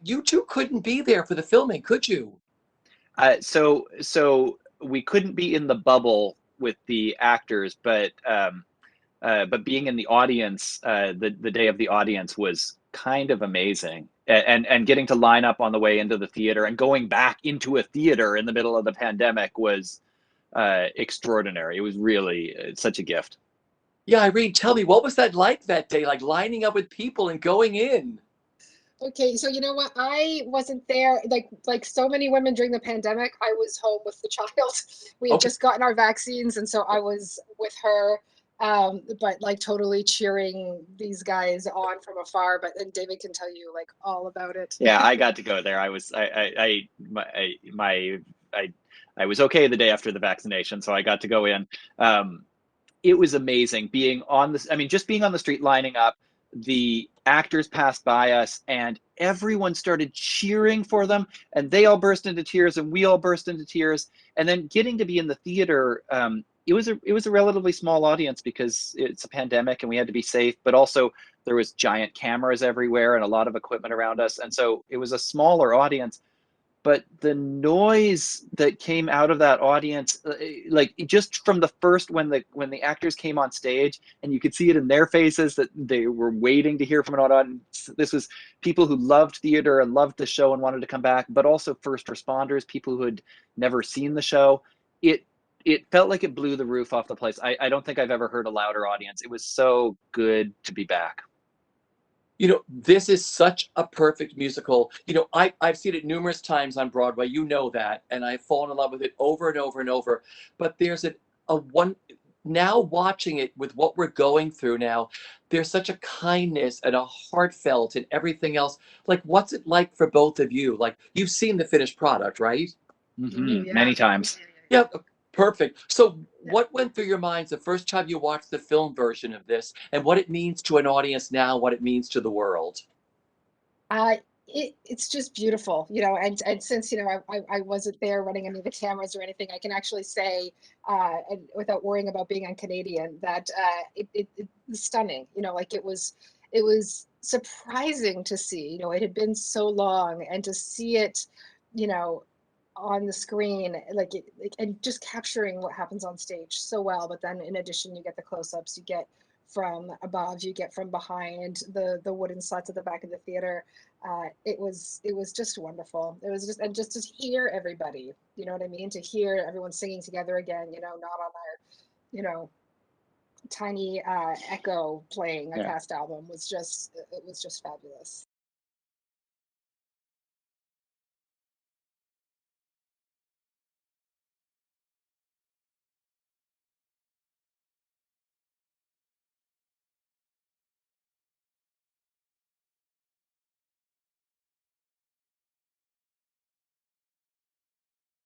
you two couldn't be there for the filming, could you? So we couldn't be in the bubble with the actors, but being in the audience, the day of the audience was kind of amazing, and getting to line up on the way into the theater and going back into a theater in the middle of the pandemic was extraordinary. It was really such a gift. Yeah, Irene, tell me, what was that like that day? Like lining up with people and going in? Okay, so you know what? I wasn't there. Like so many women during the pandemic, I was home with the child. We had Okay. just gotten our vaccines, and so I was with her. But like totally cheering these guys on from afar. But and David can tell you like all about it. Yeah, I got to go there. I was okay the day after the vaccination, so I got to go in. It was amazing being on this. I mean, just being on the street lining up. The actors passed by us, and everyone started cheering for them, and they all burst into tears, and we all burst into tears. And then getting to be in the theater, it was a relatively small audience because it's a pandemic and we had to be safe, but also there was giant cameras everywhere and a lot of equipment around us, and so it was a smaller audience. But the noise that came out of that audience, like just from the first, when the actors came on stage, and you could see it in their faces that they were waiting to hear from an audience. This was people who loved theater and loved the show and wanted to come back, but also first responders, people who had never seen the show. It felt like it blew the roof off the place. I don't think I've ever heard a louder audience. It was so good to be back. This is such a perfect musical. I've seen it numerous times on Broadway. You know that, and I've fallen in love with it over and over and over. But there's a one now watching it with what we're going through now. There's such a kindness and a heartfelt and everything else. Like, what's it like for both of you? Like, you've seen the finished product, right? Yeah. Many times. Yeah, perfect. So, Yeah. what went through your minds the first time you watched the film version of this, and what it means to an audience now, what it means to the world? Uh, it's just beautiful, and since, I wasn't there running any of the cameras or anything, I can actually say, and without worrying about being on Canadian, that it was stunning, like it was surprising to see, it had been so long, and to see it, you know, on the screen, and just capturing what happens on stage so well. But then in addition, you get the close-ups, you get from above, you get from behind the wooden slats at the back of the theater. It was just wonderful. It was just, and just to hear everybody, you know what I mean? To hear everyone singing together again, not on our, you know, tiny echo playing a Yeah. cast album, it was just fabulous.